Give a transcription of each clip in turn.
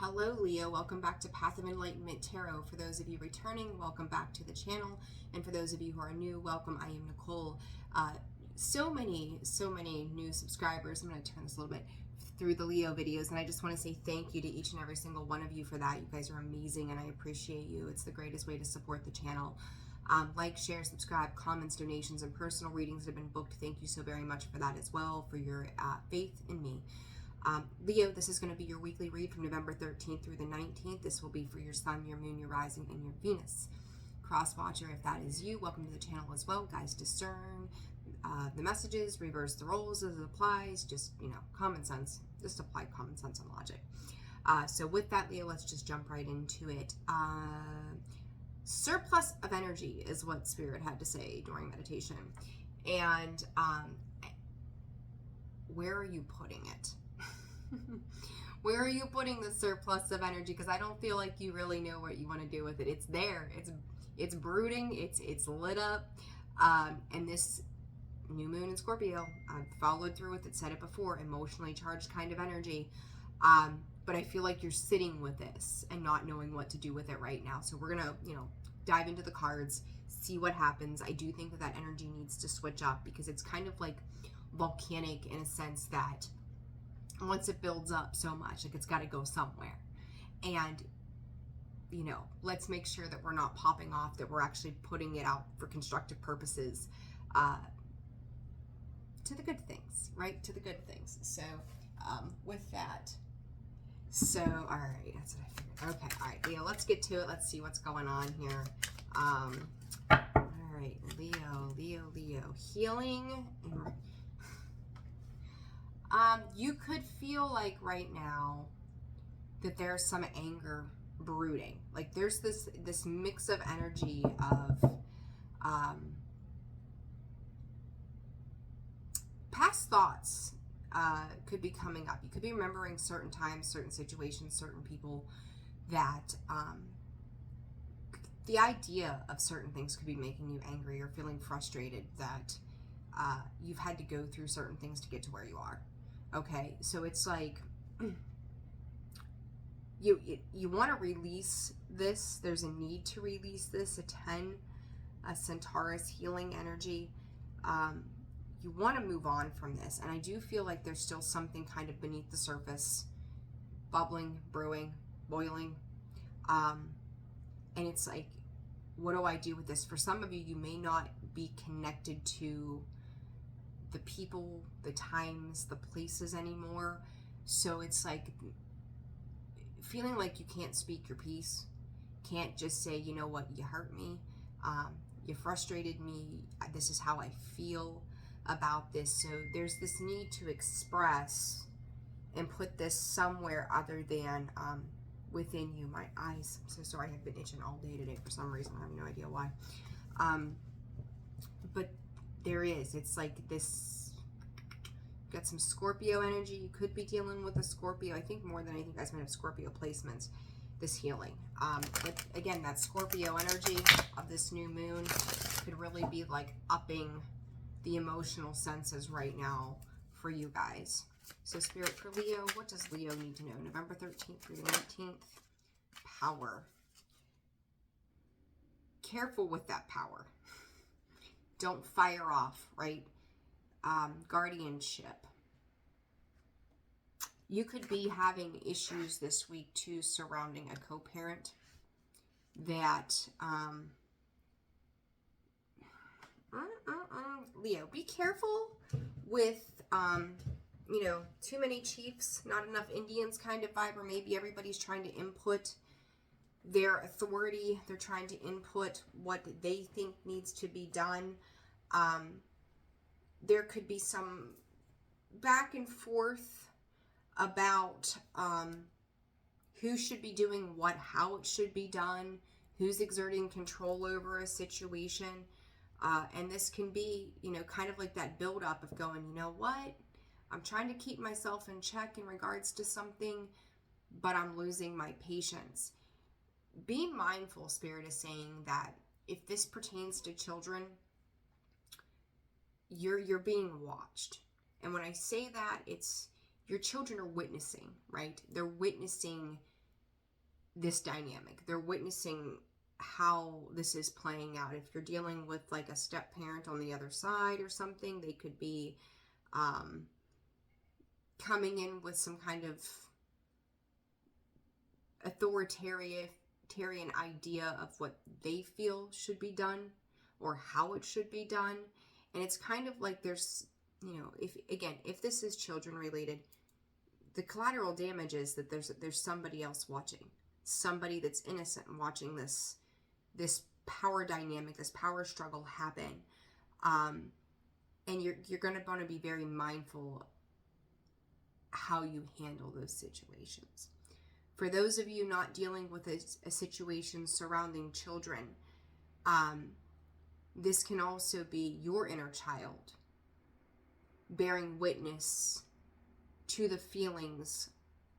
Hello Leo, welcome back to Path of Enlightenment Tarot. For those of you returning, welcome back to the channel. And for those of you who are new, welcome. I am Nicole. So many new subscribers. I'm going to turn this a little bit through the Leo videos, and I just want to say thank you to each and every single one of you for that. You guys are amazing and I appreciate you. It's the greatest way to support the channel. Like, share, subscribe, comments, donations, and personal readings that have been booked. Thank you so very much for that as well, for your faith in me. Leo, this is going to be your weekly read from November 13th through the 19th. This will be for your sun, your moon, your rising, and your Venus. Cross watcher, if that is you, welcome to the channel as well. Guys, discern the messages, reverse the roles as it applies. Just, common sense. Just apply common sense and logic. So with that, Leo, let's just jump right into it. Surplus of energy is what Spirit had to say during meditation. And where are you putting it? Where are you putting the surplus of energy? Because I don't feel like you really know what you want to do with it. It's there. It's brooding. It's lit up. And this new moon in Scorpio, I've followed through with it, said it before, emotionally charged kind of energy. But I feel like you're sitting with this and not knowing what to do with it right now. So we're going to, dive into the cards, see what happens. I do think that energy needs to switch up because it's kind of like volcanic in a sense that once it builds up so much, like it's got to go somewhere. And, let's make sure that we're not popping off, that we're actually putting it out for constructive purposes, to the good things, right? To the good things. So, with that, all right, that's what I figured. Okay, all right, Leo, let's get to it. Let's see what's going on here. All right, Leo, healing. You could feel like right now that there's some anger brooding. Like there's this mix of energy of past thoughts could be coming up. You could be remembering certain times, certain situations, certain people that the idea of certain things could be making you angry or feeling frustrated that you've had to go through certain things to get to where you are. Okay, so it's like you want to release this. There's a need to release this. A Centaurus healing energy. You want to move on from this, and I do feel like there's still something kind of beneath the surface, bubbling, brewing, boiling, and it's like, what do I do with this? For some of you, you may not be connected to the people, the times, the places anymore. So it's like feeling like you can't speak your piece, can't just say, you know what, you hurt me, you frustrated me, this is how I feel about this. So there's this need to express and put this somewhere other than within you. My eyes, I'm so sorry, I've been itching all day today for some reason. I have no idea why. But there is, it's like this, got some Scorpio energy. You could be dealing with a Scorpio. I think more than anything, guys might have Scorpio placements, this healing. But again, that Scorpio energy of this new moon could really be like upping the emotional senses right now for you guys. So Spirit, for Leo, what does Leo need to know? November 13th through the 19th. Power. Careful with that power. Don't fire off, right? Guardianship. You could be having issues this week too surrounding a co-parent that Leo, be careful with too many chiefs, not enough Indians kind of vibe, or maybe everybody's trying to input their authority. They're trying to input what they think needs to be done. There could be some back and forth about who should be doing what, how it should be done, who's exerting control over a situation. And this can be, kind of like that buildup of going, you know what? I'm trying to keep myself in check in regards to something, but I'm losing my patience. Be mindful, Spirit is saying that if this pertains to children, you're being watched. And when I say that, it's your children are witnessing, right? They're witnessing this dynamic. They're witnessing how this is playing out. If you're dealing with like a step parent on the other side or something, they could be coming in with some kind of authoritarian idea of what they feel should be done or how it should be done. And it's kind of like there's, you know, if this is children related, the collateral damage is that there's somebody else watching, somebody that's innocent watching this power dynamic, this power struggle happen. And you're going to want to be very mindful how you handle those situations. For those of you not dealing with a situation surrounding children, this can also be your inner child bearing witness to the feelings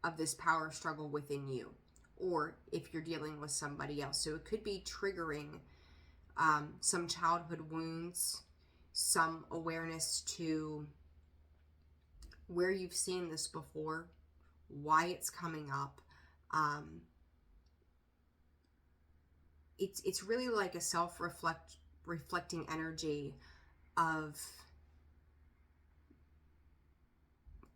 of this power struggle within you, or if you're dealing with somebody else. So it could be triggering some childhood wounds, some awareness to where you've seen this before, why it's coming up. It's really like a reflecting energy of,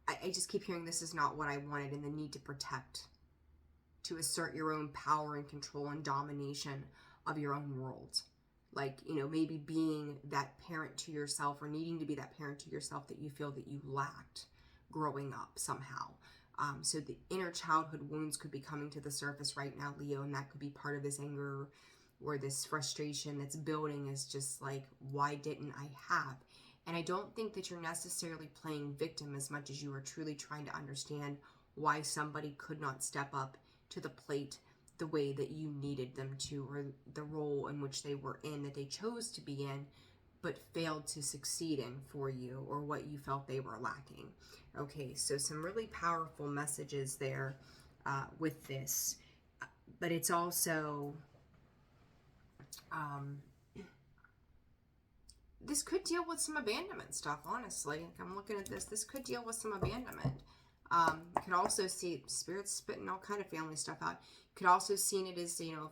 I just keep hearing this is not what I wanted, and the need to protect, to assert your own power and control and domination of your own world. Like, you know, maybe being that parent to yourself, or needing to be that parent to yourself that you feel that you lacked growing up somehow. So the inner childhood wounds could be coming to the surface right now, Leo, and that could be part of this anger or this frustration that's building, is just like, why didn't I have? And I don't think that you're necessarily playing victim as much as you are truly trying to understand why somebody could not step up to the plate the way that you needed them to, or the role in which they were in, that they chose to be in, but failed to succeed in for you, or what you felt they were lacking. Okay, so some really powerful messages there with this. But it's also, this could deal with some abandonment stuff, honestly. Like, I'm looking at this. This could deal with some abandonment. You could also see spirits spitting all kind of family stuff out. You could also see it as, you know,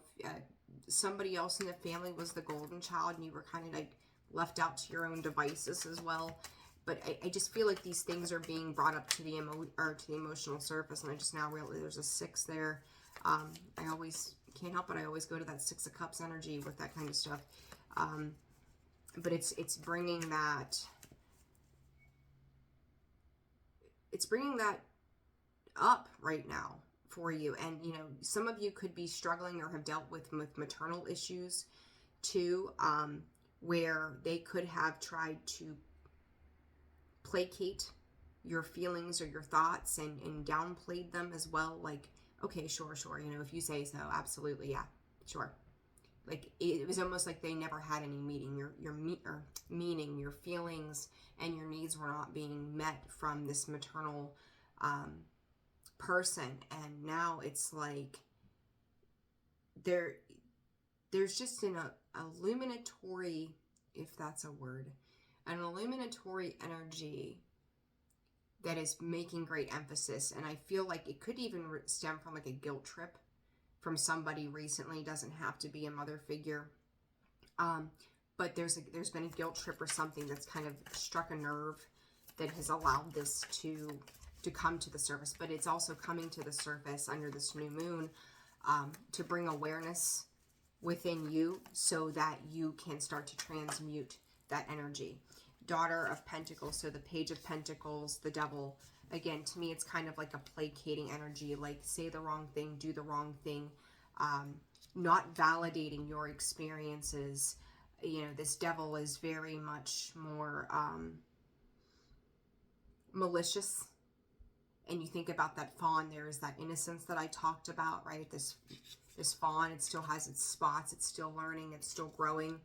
somebody else in the family was the golden child and you were kind of like left out to your own devices as well. But I just feel like these things are being brought up to the emotional surface, and I just now realize there's a 6 there. I always can't help it. I always go to that 6 of Cups energy with that kind of stuff. But it's bringing that. It's bringing that up right now for you. And, you know, some of you could be struggling or have dealt with maternal issues too, where they could have tried to placate your feelings or your thoughts and downplayed them as well. Like, okay, sure, you know, if you say so, absolutely, yeah, sure. Like, it was almost like they never had any meaning. Your feelings and your needs were not being met from this maternal person. And now it's like there's just an illuminatory, if that's a word, an illuminatory energy that is making great emphasis. And I feel like it could even stem from like a guilt trip from somebody recently. It doesn't have to be a mother figure. But there's been a guilt trip or something that's kind of struck a nerve that has allowed this to come to the surface. But it's also coming to the surface under this new moon to bring awareness within you so that you can start to transmute that energy. Daughter of Pentacles, so the Page of Pentacles, the Devil. Again, to me, it's kind of like a placating energy, like say the wrong thing, do the wrong thing, not validating your experiences. You know, this Devil is very much more malicious. And you think about that fawn, there is that innocence that I talked about, right? This fawn, it still has its spots, it's still learning, it's still growing.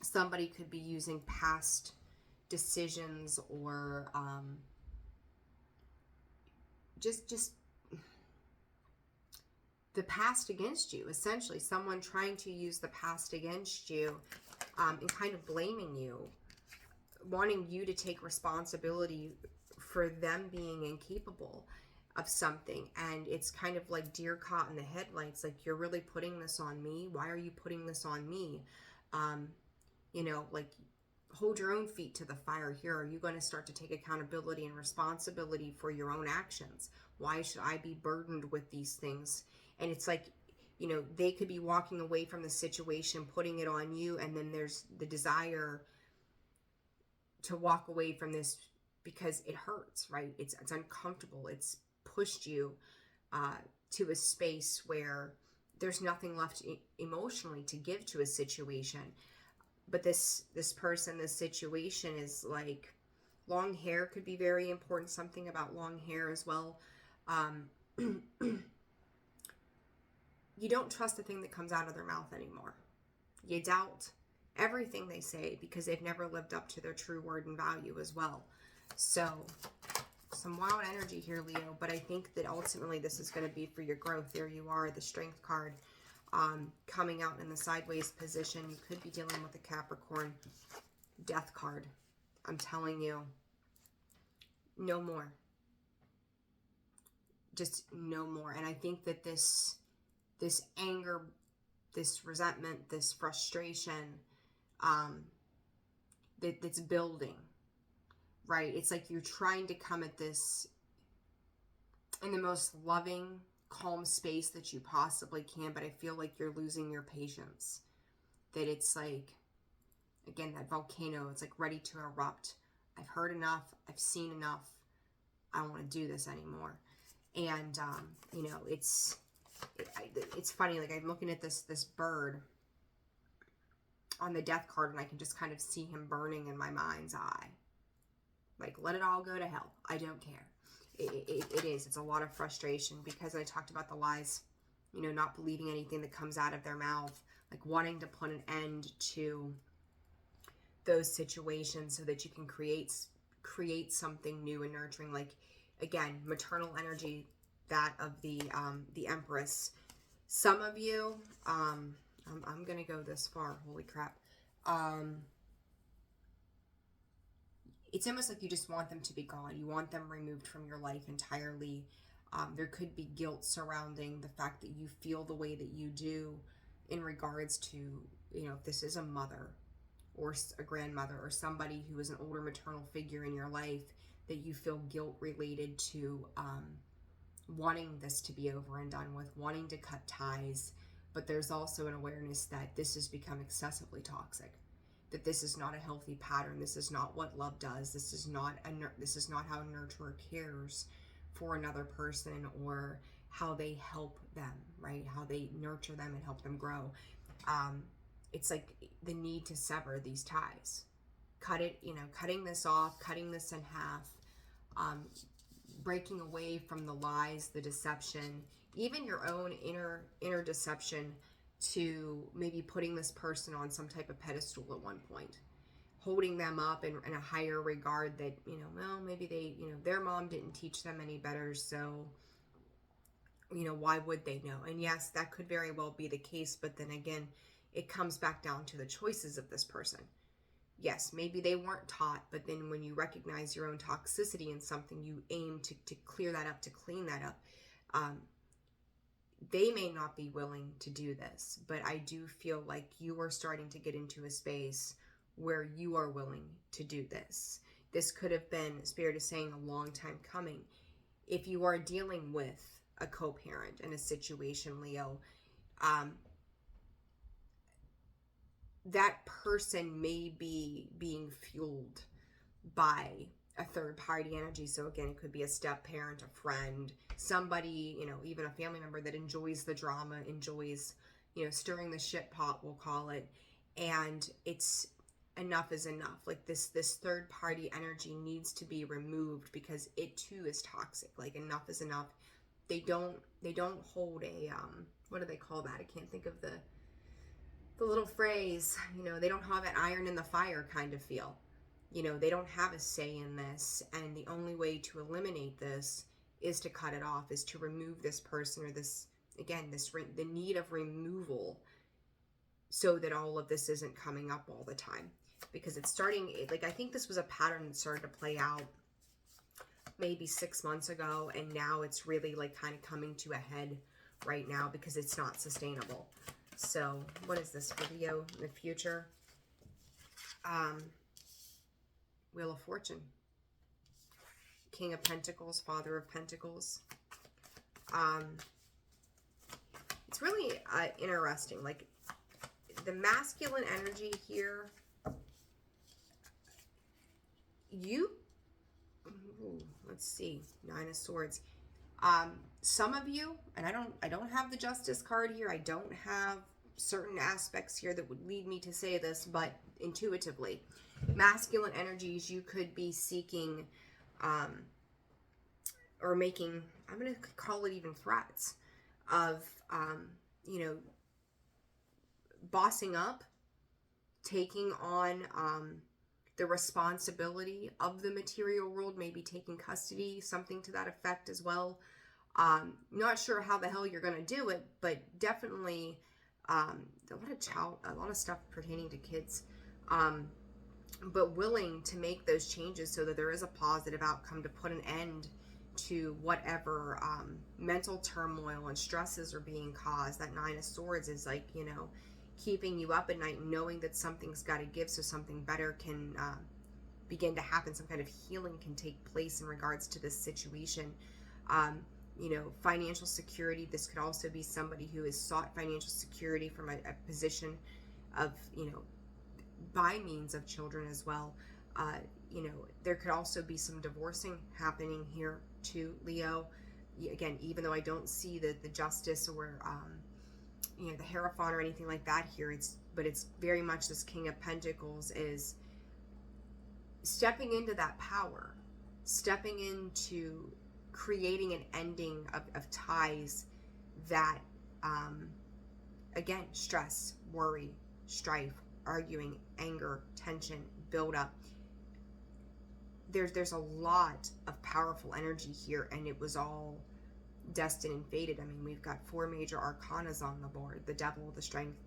Somebody could be using past decisions or just the past against you, essentially. Someone trying to use the past against you and kind of blaming you, wanting you to take responsibility for them being incapable. of something, and it's kind of like deer caught in the headlights. Like, you're really putting this on me? Why are you putting this on me? You know, like, hold your own feet to the fire here. Are you going to start to take accountability and responsibility for your own actions? Why should I be burdened with these things? And it's like, you know, they could be walking away from the situation, putting it on you, and then there's the desire to walk away from this because it hurts, right? It's uncomfortable. It's pushed you to a space where there's nothing left emotionally to give to a situation. But this person, this situation is like, long hair could be very important. Something about long hair as well. You don't trust the thing that comes out of their mouth anymore. You doubt everything they say because they've never lived up to their true word and value as well. So some wild energy here, Leo, but I think that ultimately this is going to be for your growth. There you are, the Strength card coming out in the sideways position. You could be dealing with a Capricorn. Death card. I'm telling you, no more. Just no more. And I think that this anger, this resentment, this frustration, that's building, right? It's like you're trying to come at this in the most loving, calm space that you possibly can, but I feel like you're losing your patience. That it's like, again, that volcano, it's like ready to erupt. I've heard enough. I've seen enough. I don't want to do this anymore. And, you know, it's funny. Like, I'm looking at this bird on the death card, and I can just kind of see him burning in my mind's eye. Like, let it all go to hell. I don't care. It is. It's a lot of frustration because I talked about the lies, you know, not believing anything that comes out of their mouth, like wanting to put an end to those situations so that you can create something new and nurturing. Like, again, maternal energy, that of the Empress. Some of you, I'm gonna go this far. Holy crap. It's almost like you just want them to be gone. You want them removed from your life entirely. There could be guilt surrounding the fact that you feel the way that you do in regards to, you know, if this is a mother or a grandmother or somebody who is an older maternal figure in your life, that you feel guilt related to wanting this to be over and done with, wanting to cut ties. But there's also an awareness that this has become excessively toxic, that this is not a healthy pattern. This is not what love does. This is not how a nurturer cares for another person, or how they help them, right? How they nurture them and help them grow. It's like the need to sever these ties. Cut it, you know, cutting this off, cutting this in half, breaking away from the lies, the deception, even your own inner deception, to maybe putting this person on some type of pedestal at one point, holding them up in a higher regard that, you know, well, maybe they, you know, their mom didn't teach them any better, so, you know, why would they know? And yes, that could very well be the case, but then again, it comes back down to the choices of this person. Yes, maybe they weren't taught, but then when you recognize your own toxicity in something, you aim to clear that up, to clean that up. They may not be willing to do this, but I do feel like you are starting to get into a space where you are willing to do this. This could have been, Spirit is saying, a long time coming. If you are dealing with a co-parent in a situation, Leo, that person may be being fueled by a third party energy. So again, it could be a step parent, a friend, somebody, you know, even a family member that enjoys the drama, enjoys, you know, stirring the shit pot, we'll call it. And it's enough is enough. Like, this third party energy needs to be removed because it too is toxic. Like, enough is enough. They don't hold a, what do they call that? I can't think of the little phrase, you know, they don't have an iron in the fire kind of feel. You know, they don't have a say in this, and the only way to eliminate this is to cut it off, is to remove this person, or this, again, the need of removal, so that all of this isn't coming up all the time. Because it's starting, like, I think this was a pattern that started to play out maybe 6 months ago, and now it's really like kind of coming to a head right now because it's not sustainable. So what is this for Leo in the future? Wheel of Fortune, King of Pentacles, Father of Pentacles. It's really interesting. Like the masculine energy here, let's see, Nine of Swords. Some of you, and I don't have the Justice card here. I don't have certain aspects here that would lead me to say this, but intuitively, masculine energies, you could be seeking, or making, I'm going to call it even threats of, you know, bossing up, taking on, the responsibility of the material world, maybe taking custody, something to that effect as well. Not sure how the hell you're going to do it, but definitely a lot of stuff pertaining to kids, but willing to make those changes so that there is a positive outcome to put an end to whatever mental turmoil and stresses are being caused. That Nine of Swords is like, you know, keeping you up at night, knowing that something's got to give so something better can begin to happen. Some kind of healing can take place in regards to this situation. You know, financial security. This could also be somebody who has sought financial security from a position of, you know, by means of children as well. You know, there could also be some divorcing happening here too, Leo. Again, even though I don't see the Justice or you know, the Hierophant or anything like that here, it's very much this King of Pentacles is stepping into that power, stepping into creating an ending of ties that, again, stress, worry, strife, arguing, anger, tension, build up. There's a lot of powerful energy here, and it was all destined and fated. I mean, we've got 4 major arcanas on the board: the Devil, the Strength,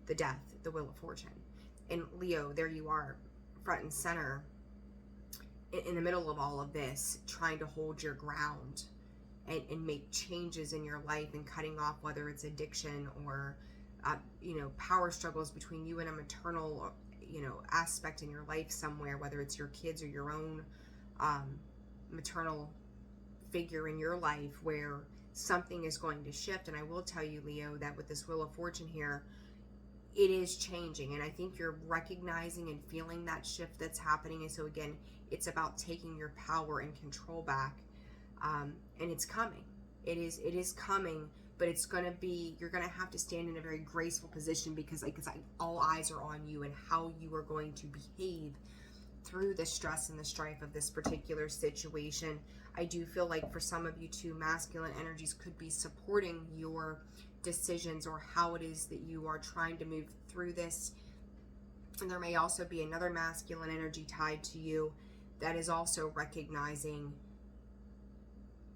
the Death, the Wheel of Fortune. And Leo, there you are, front and center, in the middle of all of this, trying to hold your ground and make changes in your life, and cutting off whether it's addiction or you know, power struggles between you and a maternal, you know, aspect in your life somewhere, whether it's your kids or your own maternal figure in your life, where something is going to shift. And I will tell you, Leo, that with this Wheel of Fortune here, it is changing, and I think you're recognizing and feeling that shift that's happening. And so again, it's about taking your power and control back, and it's coming. It is coming, but it's going to be, you're going to have to stand in a very graceful position, because all eyes are on you and how you are going to behave through the stress and the strife of this particular situation. I do feel like for some of you too, masculine energies could be supporting your decisions or how it is that you are trying to move through this. And there may also be another masculine energy tied to you that is also recognizing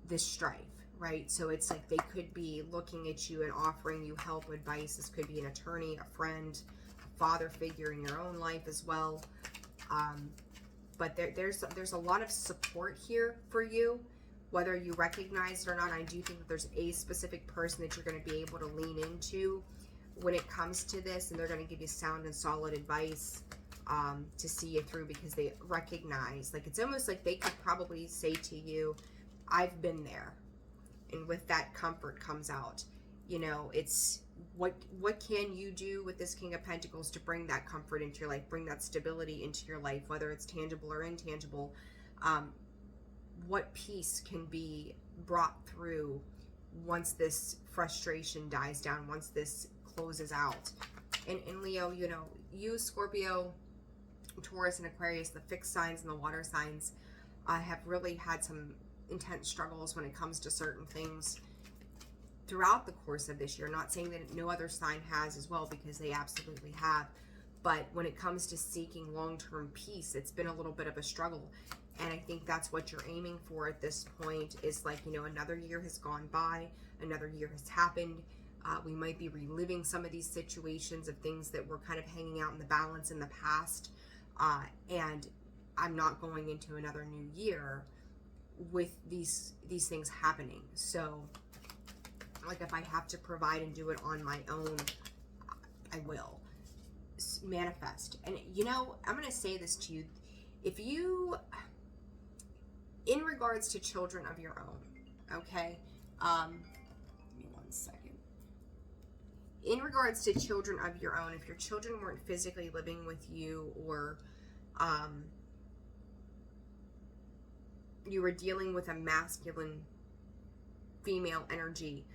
this strife, right? So it's like they could be looking at you and offering you help, advice. This could be an attorney, a friend, a father figure in your own life as well. But there's a lot of support here for you, whether you recognize it or not. I do think that there's a specific person that you're going to be able to lean into when it comes to this, and they're going to give you sound and solid advice to see you through, because they recognize, like, it's almost like they could probably say to you, I've been there. And with that, comfort comes out. You know, it's what can you do with this King of Pentacles to bring that comfort into your life, bring that stability into your life, whether it's tangible or intangible. What peace can be brought through once this frustration dies down, once this closes out. And Leo, you know, you, Scorpio, Taurus, and Aquarius, the fixed signs and the water signs, have really had some intense struggles when it comes to certain things throughout the course of this year. Not saying that no other sign has as well, because they absolutely have. But when it comes to seeking long-term peace, it's been a little bit of a struggle. And I think that's what you're aiming for at this point, is like, you know, another year has gone by, another year has happened. We might be reliving some of these situations of things that were kind of hanging out in the balance in the past. And I'm not going into another new year with these things happening. So like if I have to provide and do it on my own, I will. Manifest. And you know, I'm going to say this to you. If you, in regards to children of your own, okay, give me 1 second. In regards to children of your own, if your children weren't physically living with you, or you were dealing with a masculine female energy,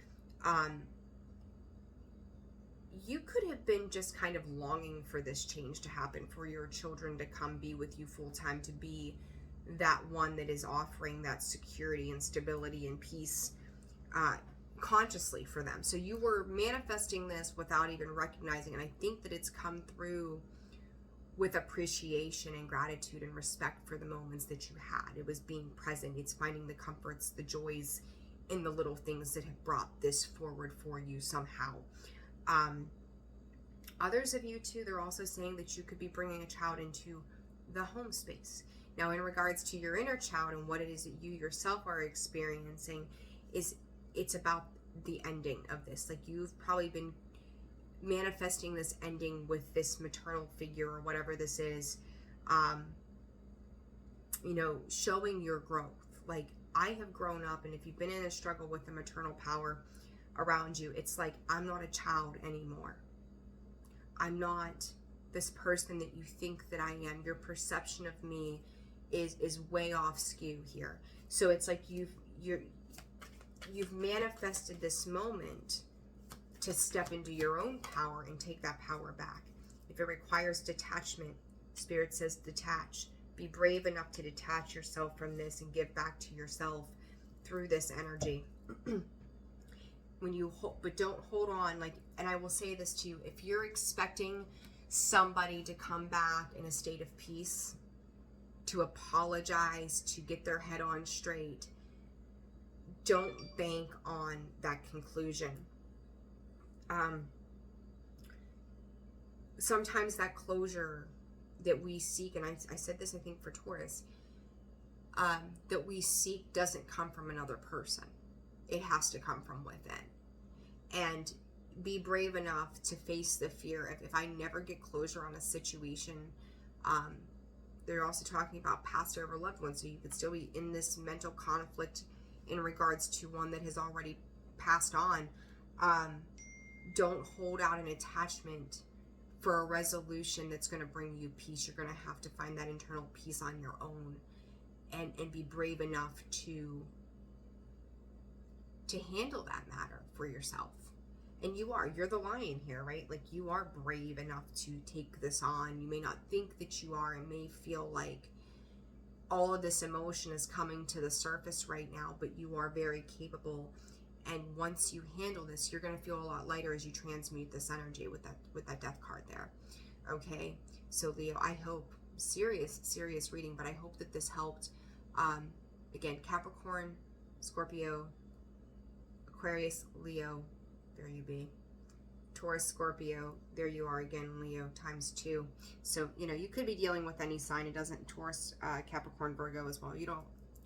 you could have been just kind of longing for this change to happen, for your children to come be with you full time, to be that one that is offering that security and stability and peace consciously for them. So you were manifesting this without even recognizing, and I think that it's come through with appreciation and gratitude and respect for the moments that you had. It was being present. It's finding the comforts, the joys in the little things that have brought this forward for you somehow. Others of you too, they're also saying that you could be bringing a child into the home space. Now, in regards to your inner child and what it is that you yourself are experiencing, it's about the ending of this. Like, you've probably been manifesting this ending with this maternal figure or whatever this is, you know, showing your growth. Like, I have grown up, and if you've been in a struggle with the maternal power around you, it's like, I'm not a child anymore. I'm not this person that you think that I am. Your perception of me is way off skew here. So it's like you've manifested this moment to step into your own power and take that power back. If it requires detachment, Spirit says detach. Be brave enough to detach yourself from this and give back to yourself through this energy. But don't hold on. Like, and I will say this to you, if you're expecting somebody to come back in a state of peace, to apologize, to get their head on straight, don't bank on that conclusion. Sometimes that closure that we seek, and I said this I think for Taurus, that we seek doesn't come from another person. It has to come from within. And be brave enough to face the fear. If I never get closure on a situation, they're also talking about passed over loved ones, so you could still be in this mental conflict in regards to one that has already passed on. Don't hold out an attachment for a resolution that's going to bring you peace. You're going to have to find that internal peace on your own, and be brave enough to handle that matter for yourself. And you're the lion here, right? Like, you are brave enough to take this on. You may not think that you are. It may feel like all of this emotion is coming to the surface right now, but you are very capable. And once you handle this, you're going to feel a lot lighter as you transmute this energy with that death card there. Okay? So Leo, I hope, serious reading, but I hope that this helped. Again, Capricorn, Scorpio, Aquarius, Leo, there you be. Taurus, Scorpio, there you are again, Leo, times 2. So, you know, you could be dealing with any sign. It doesn't, Taurus, Capricorn, Virgo as well.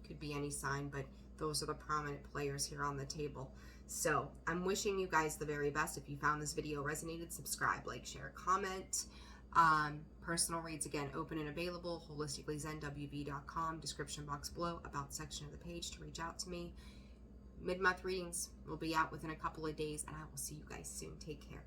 Could be any sign, but those are the prominent players here on the table. So I'm wishing you guys the very best. If you found this video resonated, subscribe, like, share, comment. Personal reads, again, open and available, holisticallyzenwv.com, description box below, about section of the page to reach out to me. Mid-month readings will be out within a couple of days, and I will see you guys soon. Take care.